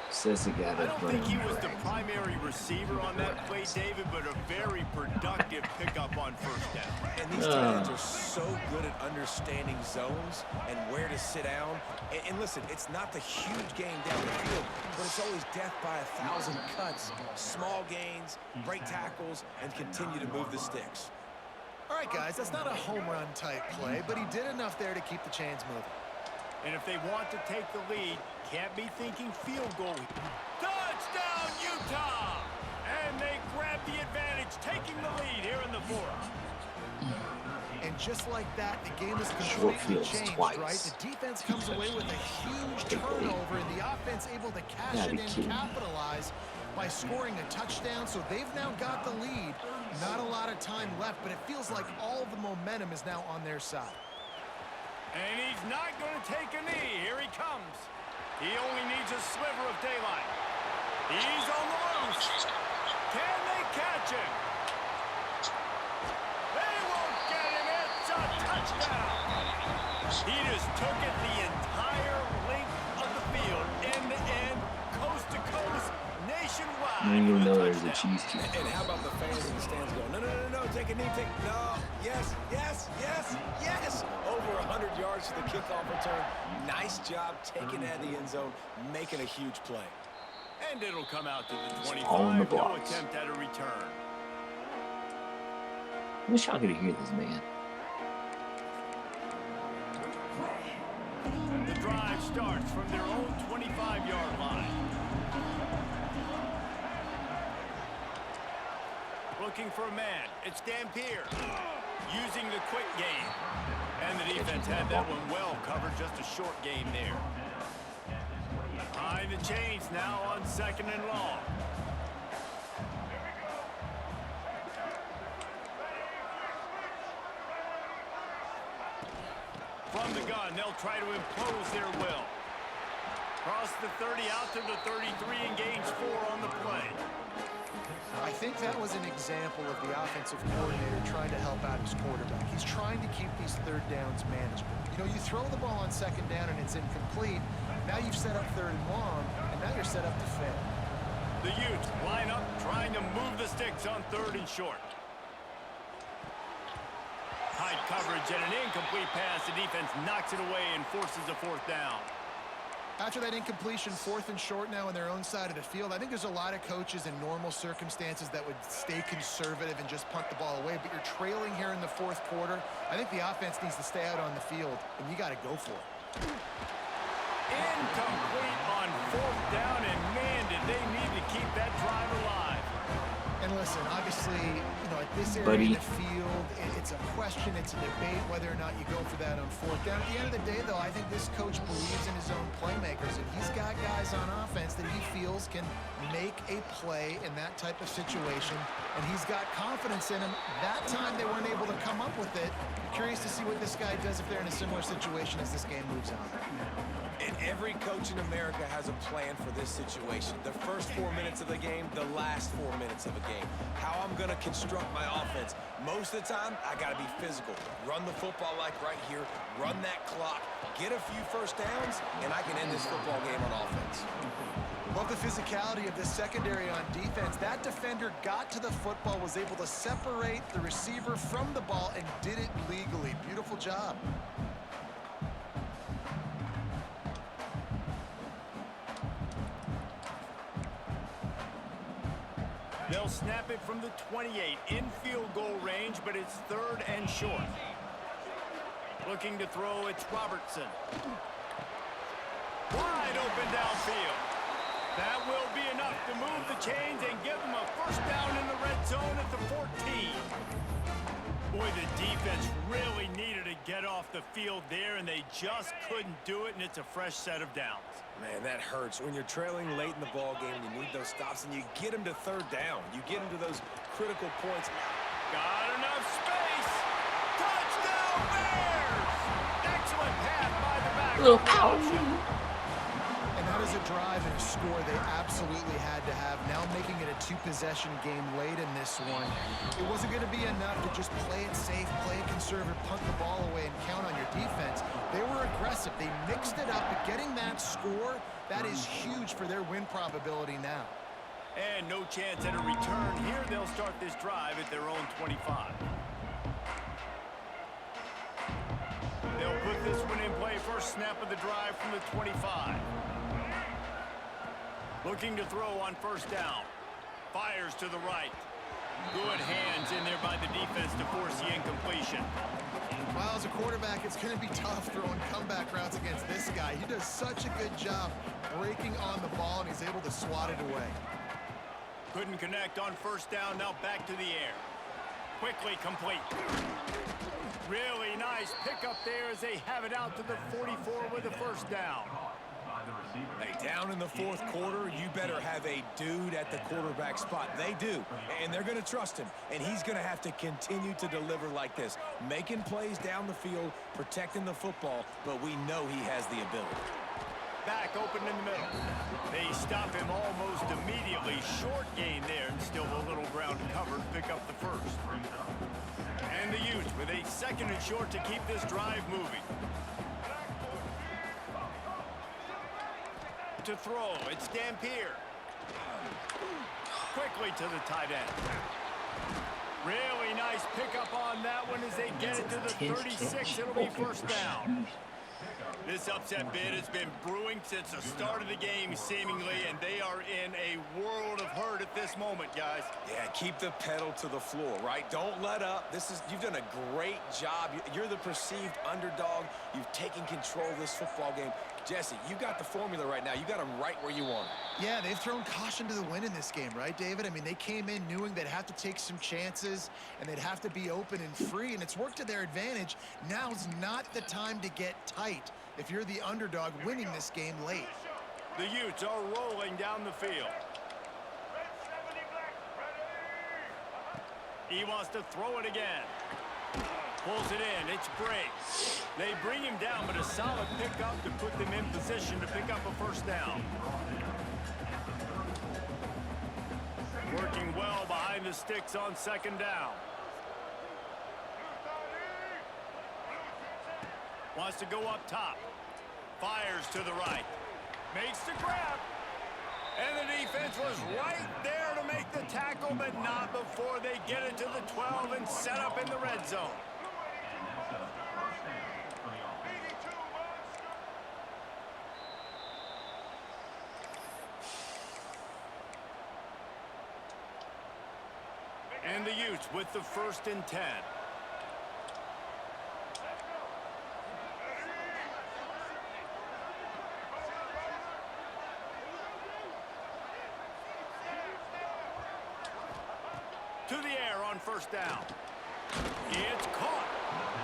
Says the guy I that's don't think he running was the right. primary receiver on that play, David, but a very productive pickup on first down. And these tight ends are so good at understanding zones and where to sit down. And listen, it's not the huge gain down the field, but it's always death by 1,000 cuts, small gains, break tackles, and continue to move the sticks. All right, guys, that's not a home run type play, but he did enough there to keep the chains moving. And if they want to take the lead, can't be thinking field goal. Touchdown, Utah! And they grab the advantage, taking the lead here in the fourth. And just like that, the game is completely changed, right? The defense comes away with a huge turnover, and the offense able to cash it in, capitalize by scoring a touchdown. So they've now got the lead. Not a lot of time left, but it feels like all the momentum is now on their side. And he's not going to take a knee. Here he comes. He only needs a sliver of daylight. He's on the loose. Can they catch him? They won't get him. It's a touchdown. He just took it the entire length of the field, end to end, coast to coast, nationwide. I don't even know there's a cheese cube. And how about the fans in the stands going, no, no, no, no, take a knee, no, yes, yes, yes, yes. Over 100 yards to the kickoff return. Nice job taking it out of the end zone, making a huge play. And it'll come out to the 25. all in the No blocks. attempt at a return. I wish I could hear this man. The drive starts from their own 25-yard line. Looking for a man. It's Dampier. Using the quick game. And the defense had that one well covered. Just a short game there. Behind the chains now on 2nd and long. From the gun, they'll try to impose their will. Cross the 30 out to the 33 and gains 4 on the play. I think that was an example of the offensive coordinator trying to help out his quarterback. He's trying to keep these third downs manageable. You know, you throw the ball on 2nd down and it's incomplete. Now you've set up 3rd and long, and now you're set up to fail. The Utes line up, trying to move the sticks on 3rd and short. Tight coverage and an incomplete pass. The defense knocks it away and forces a 4th down. After that incompletion, 4th and short now on their own side of the field, I think there's a lot of coaches in normal circumstances that would stay conservative and just punt the ball away, but you're trailing here in the 4th quarter. I think the offense needs to stay out on the field, and you got to go for it. Incomplete on 4th down, and man, did they need to keep that drive alive. And listen, obviously, you know, at this area of the field, it's a question, it's a debate whether or not you go for that on 4th down. At the end of the day, though, I think this coach believes in his own playmakers, and he's got guys on offense that he feels can make a play in that type of situation, and he's got confidence in them. That time they weren't able to come up with it. I'm curious to see what this guy does if they're in a similar situation as this game moves on. And every coach in America has a plan for this situation. The first 4 minutes of the game, the last 4 minutes of a game. How I'm going to construct my offense. Most of the time, I got to be physical. Run the football like right here. Run that clock. Get a few first downs, and I can end this football game on offense. Love the physicality of this secondary on defense. That defender got to the football, was able to separate the receiver from the ball, and did it legally. Beautiful job. They'll snap it from the 28 in field goal range, but it's 3rd and short. Looking to throw, it's Robertson. Wide open downfield. That will be enough to move the chains and give them a first down in the red zone at the 14. Boy, the defense really needed to get off the field there, and they just couldn't do it, and it's a fresh set of downs. Man, that hurts. When you're trailing late in the ball game, you need those stops, and you get them to 3rd down. You get them to those critical points. Got enough space. Touchdown, Bears! Excellent pass by the back. Little power. And that is a drive and a score they absolutely had to have. Now making it a 2-possession game late in this one. It wasn't going to be enough to just play it safe, play it conservative, punt the ball away, and count on your defense. They were aggressive. They mixed it up, but getting that score, that is huge for their win probability now. And no chance at a return here. They'll start this drive at their own 25. They'll put this one in play. First snap of the drive from the 25. Looking to throw on first down. Fires to the right. Good hands in there by the defense to force the incompletion. Well, as a quarterback, it's going to be tough throwing comeback routes against this guy. He does such a good job breaking on the ball, and he's able to swat it away. Couldn't connect on first down. Now back to the air. Quickly complete. Really nice pickup there as they have it out to the 44 with a first down. Hey, down in the 4th quarter, you better have a dude at the quarterback spot. They do, and they're going to trust him, and he's going to have to continue to deliver like this, making plays down the field, protecting the football, but we know he has the ability. Back open in the middle. They stop him almost immediately. Short gain there, and still a little ground covered. Pick up the first. And the Utes with a 2nd and short to keep this drive moving. To throw, it's Dampier. Quickly to the tight end. Really nice pickup on that one as they get it to the 36. It'll be first down. This upset bid has been brewing since the start of the game, seemingly, and they are in a world of hurt at this moment, guys. Yeah, keep the pedal to the floor, right? Don't let up. You've done a great job. You're the perceived underdog. You've taken control of this football game. Jesse, you got the formula right now. You got them right where you want them. Yeah, they've thrown caution to the wind in this game, right, David? I mean, they came in knowing they'd have to take some chances, and they'd have to be open and free, and it's worked to their advantage. Now's not the time to get tight if you're the underdog winning this game late. The Utes are rolling down the field. He wants to throw it again. Pulls it in. It's Bray. They bring him down, but a solid pickup to put them in position to pick up a first down. Working well behind the sticks on 2nd down. Wants to go up top. Fires to the right. Makes the grab. And the defense was right there to make the tackle, but not before they get it to the 12 and set up in the red zone. And the Utes with the 1st and 10. To the air on first down. It's caught.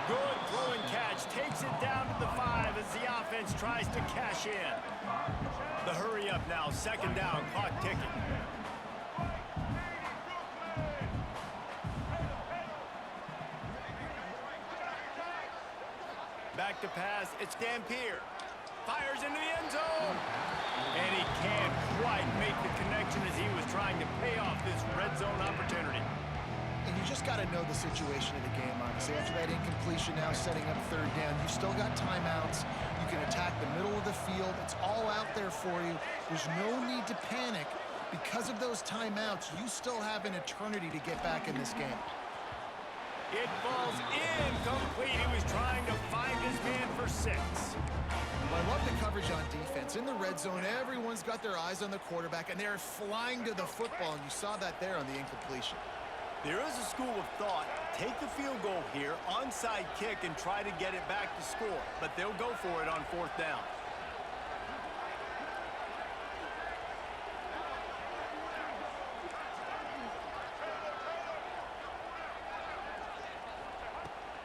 Good throw and catch. Takes it down to the 5 as the offense tries to cash in. The hurry up now. Second down. Clock ticking. Back to pass. It's Dampier. Fires into the end zone. And he can't quite make the connection as he was trying to pay off this red zone opportunity. And you just got to know the situation of the game, honestly. After that incompletion now setting up third down, you've still got timeouts. You can attack the middle of the field. It's all out there for you. There's no need to panic. Because of those timeouts, you still have an eternity to get back in this game. It falls incomplete. He was trying to find his man for 6. Well, I love the coverage on defense. In the red zone, everyone's got their eyes on the quarterback, and they're flying to the football, and you saw that there on the incompletion. There is a school of thought. Take the field goal here, onside kick, and try to get it back to score. But they'll go for it on fourth down.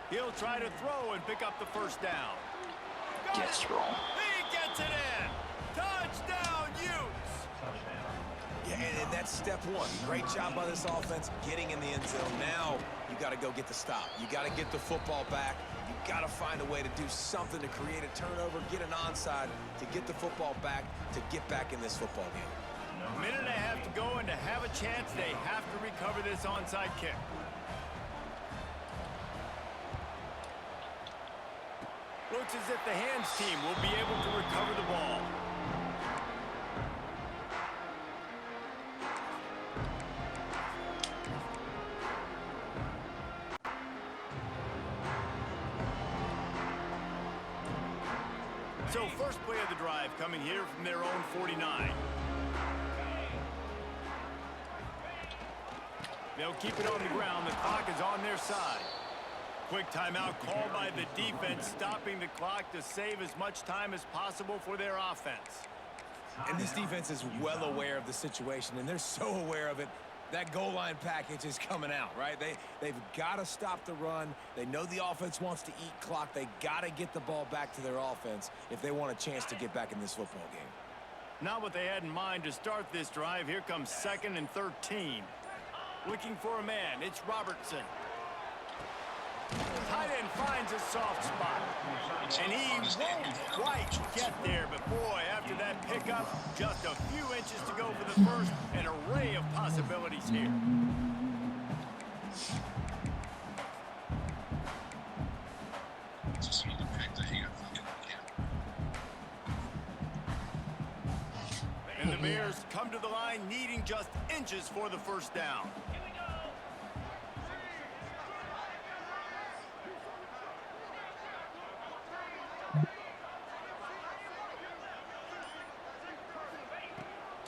He'll try to throw and pick up the first down. Yes, roll. He gets it in. Touchdown, Utes. Yeah, and that's step one. Great job by this offense getting in the end zone. Now you got to go get the stop. You got to get the football back. You got to find a way to do something to create a turnover, get an onside, to get the football back, to get back in this football game. Minute and a half to go, and to have a chance, they have to recover this onside kick. Looks as if the hands team will be able to recover the ball. So first play of the drive coming here from their own 49. They'll keep it on the ground. The clock is on their side. Quick timeout called by the defense, stopping the clock to save as much time as possible for their offense. And this defense is well aware of the situation, and they're so aware of it. That goal line package is coming out, right? They've got to stop the run. They know the offense wants to eat clock. They got to get the ball back to their offense if they want a chance to get back in this football game. Not what they had in mind to start this drive. Here comes 2nd and 13. Looking for a man. It's Robertson. Tight end finds a soft spot. And he won't quite get there. But boy, after that pickup, just a few inches to go for the first. An array of possibilities here. And the Bears come to the line needing just inches for the first down.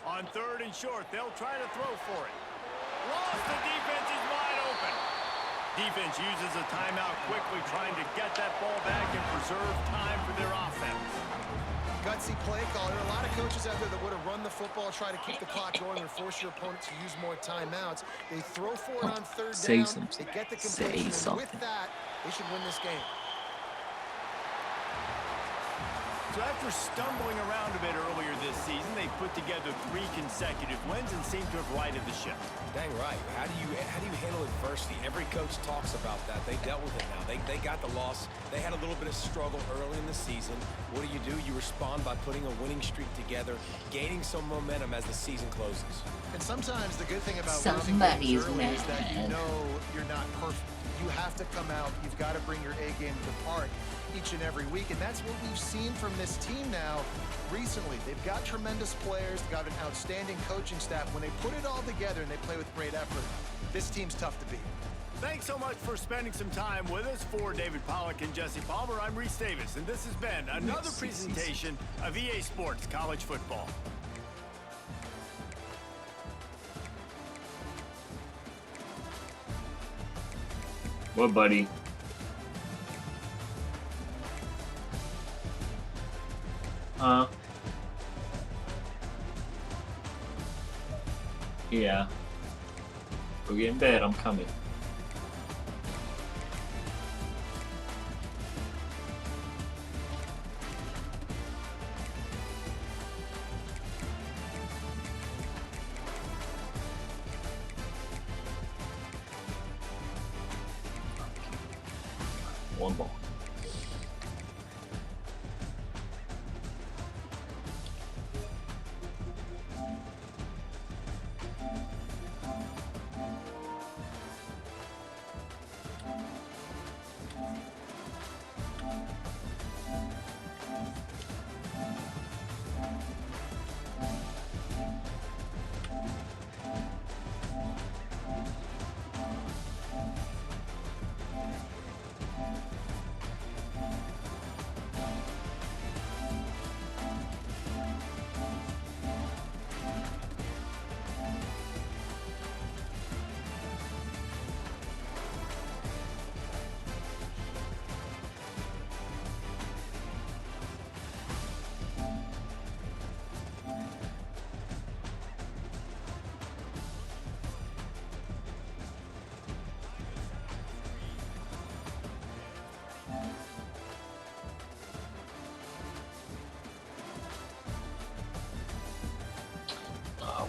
On 3rd and short, they'll try to throw for it. Lost, the defense is wide open. Defense uses a timeout quickly, trying to get that ball back and preserve time for their offense. Gutsy play call. There are a lot of coaches out there that would have run the football, try to keep the clock going, and force your opponent to use more timeouts. They throw for it on 3rd down. They get the completion. And with that, they should win this game. So after stumbling around a bit earlier this season, they've put together 3 consecutive wins and seem to have righted the ship. Dang right. How do you handle adversity? Every coach talks about that. They dealt with it now. They got the loss. They had a little bit of struggle early in the season. What do? You respond by putting a winning streak together, gaining some momentum as the season closes. And sometimes the good thing about Somebody's losing games early is that you mad. know you're not perfect. You have to come out. You've got to bring your A game to the park each and every week, and that's what we've seen from this team now recently. They've got tremendous players, they've got an outstanding coaching staff. When they put it all together and they play with great effort, this team's tough to beat. Thanks so much for spending some time with us. For David Pollack and Jesse Palmer, I'm Reese Davis, and this has been another presentation of EA Sports College Football. What, buddy? Yeah. Go get in bed. I'm coming. One ball.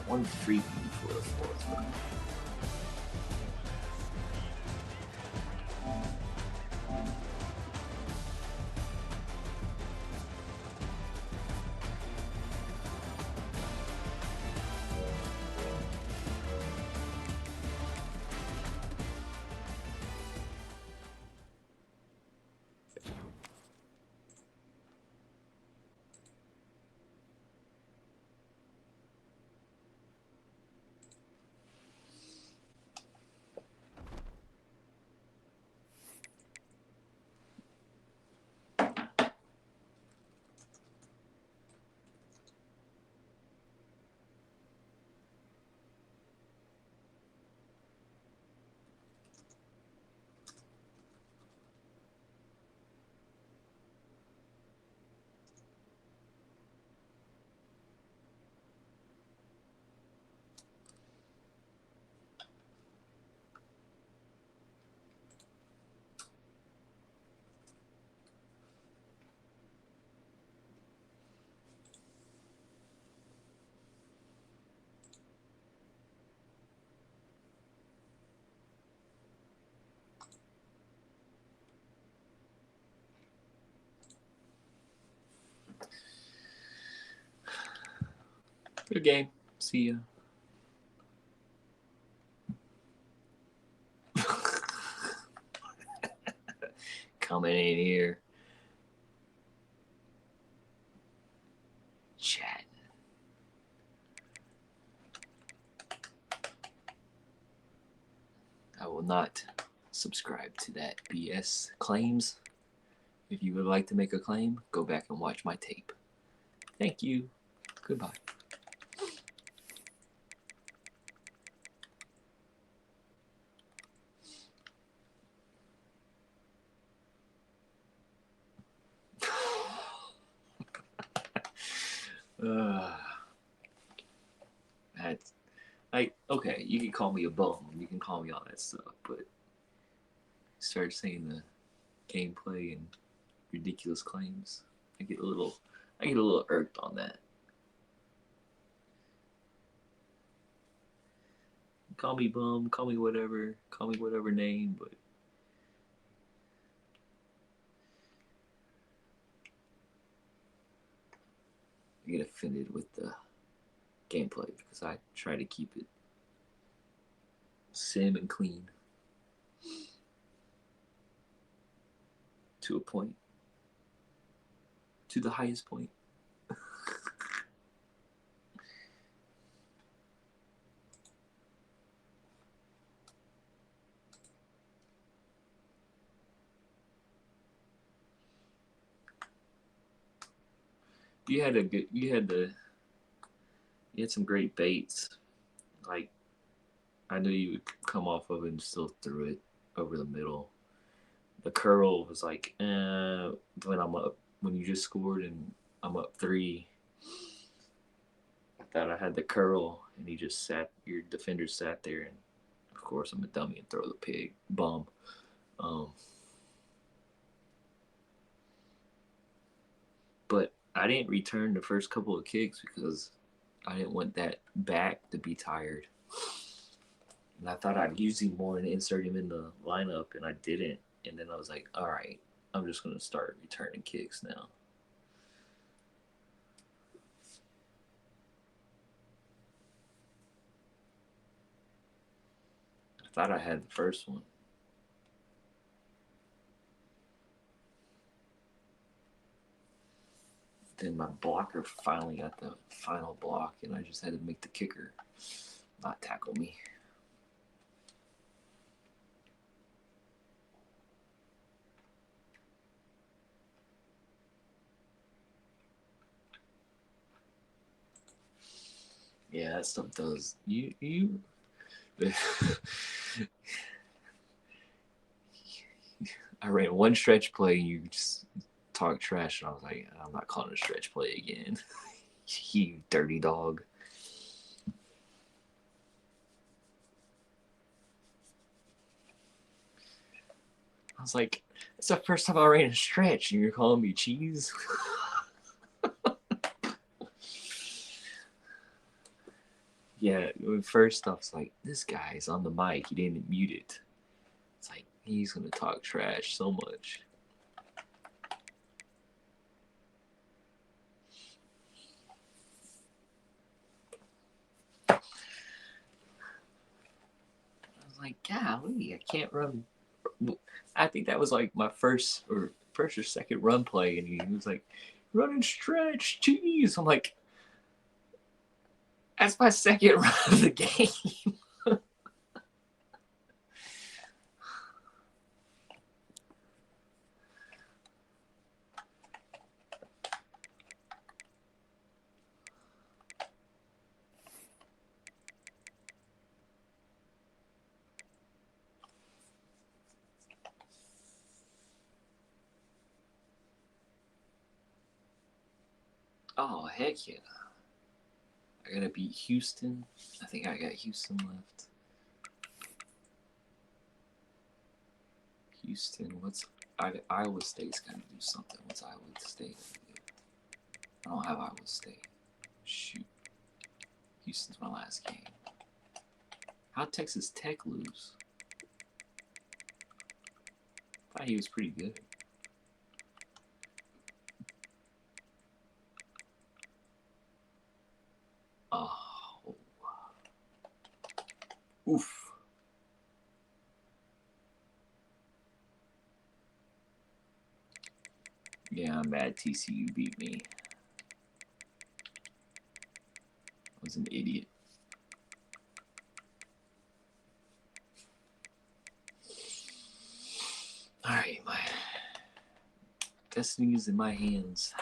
One freebie for the fourth one. Good game. See ya. Coming in here. Chatting. I will not subscribe to that BS claims. If you would like to make a claim, go back and watch my tape. Thank you. Goodbye. That's like, okay, you can call me a bum, you can call me all that stuff, but start saying the gameplay and ridiculous claims, I get a little irked on that. Call me bum, call me whatever name, but I get offended with the gameplay because I try to keep it sim and clean to a point, to the highest point. You had some great baits. Like, I knew you would come off of it and still threw it over the middle. The curl was like, when you just scored and I'm up 3. I thought I had the curl, and your defender sat there, and of course, I'm a dummy and throw the pig bomb. But I didn't return the first couple of kicks because I didn't want that back to be tired. And I thought I'd use him more and insert him in the lineup, and I didn't. And then I was like, all right, I'm just going to start returning kicks now. I thought I had the first one. Then my blocker finally got the final block, and I just had to make the kicker not tackle me. Yeah, that stuff does. You I ran one stretch play and you just talk trash, and I was like, I'm not calling a stretch play again. You dirty dog. I was like, it's the first time I ran a stretch and you're calling me cheese? Yeah, first I was like, this guy's on the mic. He didn't mute it. It's like, he's going to talk trash so much. I was like, golly, I can't run. I think that was like my first or second run play, and he was like, running stretch, cheese. I'm like, that's my second run of the game. Oh, heck yeah. I gotta beat Houston. I think I got Houston left. Houston, what's Iowa State's gotta do something. What's Iowa State gonna do? I don't have Iowa State. Shoot. Houston's my last game. How'd Texas Tech lose? I thought he was pretty good. Oh. Oof. Yeah, I'm mad TCU beat me. I was an idiot. Alright, my destiny is in my hands.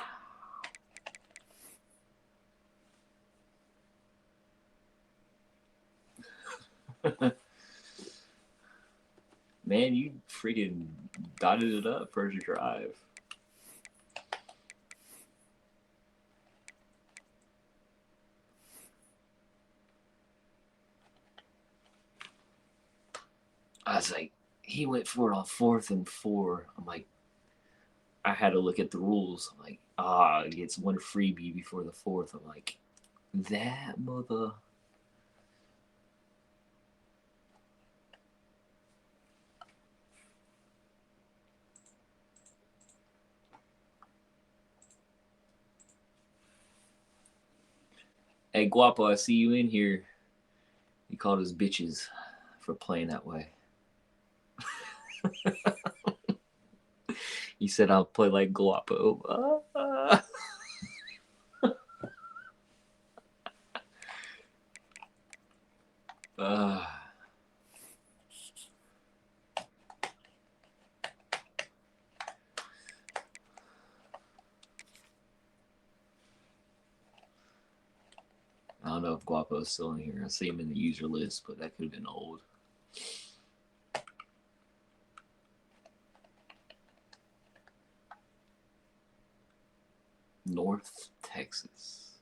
Man, you freaking dotted it up first drive. I was like, he went for it on 4th and 4. I'm like, I had to look at the rules. I'm like, he gets one freebie before the 4th. I'm like, that mother. Hey, Guapo, I see you in here. He called us bitches for playing that way. He said I'll play like Guapo. I don't know if Guapo's still in here. I see him in the user list, but that could have been old. North Texas.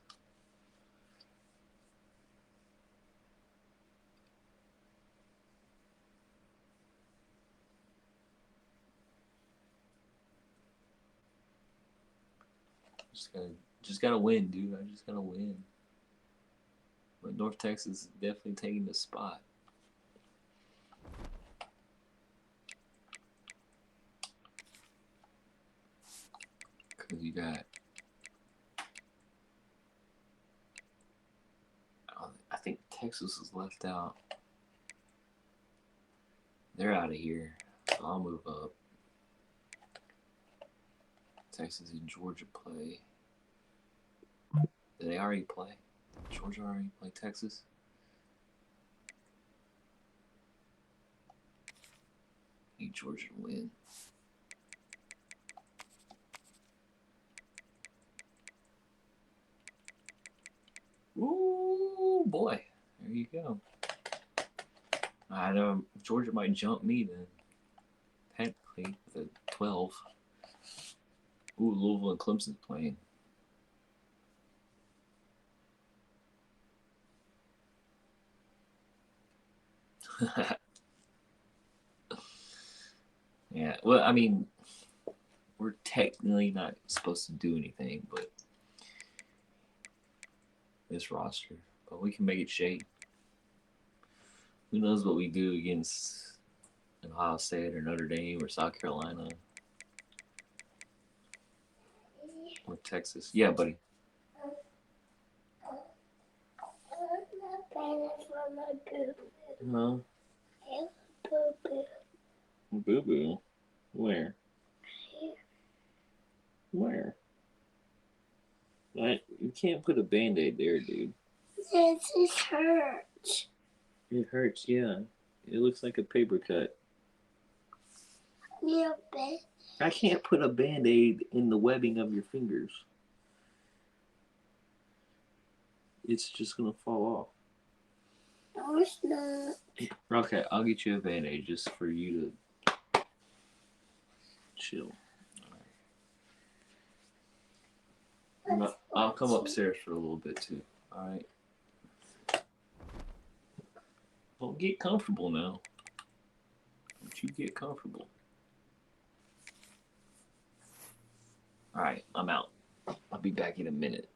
Just gotta win, dude. I just gotta win. But North Texas is definitely taking the spot. Because you got, I think Texas is left out. They're out of here, so I'll move up. Texas and Georgia play. Did they already play? Georgia already played Texas? Need Georgia to win. Ooh, boy. There you go. I know Georgia might jump me then. Technically, with a 12. Ooh, Louisville and Clemson's playing. Yeah, well, I mean, we're technically not supposed to do anything, but this roster, but we can make it shake. Who knows what we do against Ohio State or Notre Dame or South Carolina or Texas? Yeah, buddy. No. Boo boo. Where? Where? You can't put a Band-Aid there, dude. This hurts. It hurts, yeah. It looks like a paper cut. Yeah, babe. I can't put a Band-Aid in the webbing of your fingers. It's just gonna fall off. No, it's not. Okay, I'll get you a Band-Aid just for you to chill. Alright. I'll come upstairs for a little bit too. Alright. Well, get comfortable now. Don't you get comfortable. Alright, I'm out. I'll be back in a minute.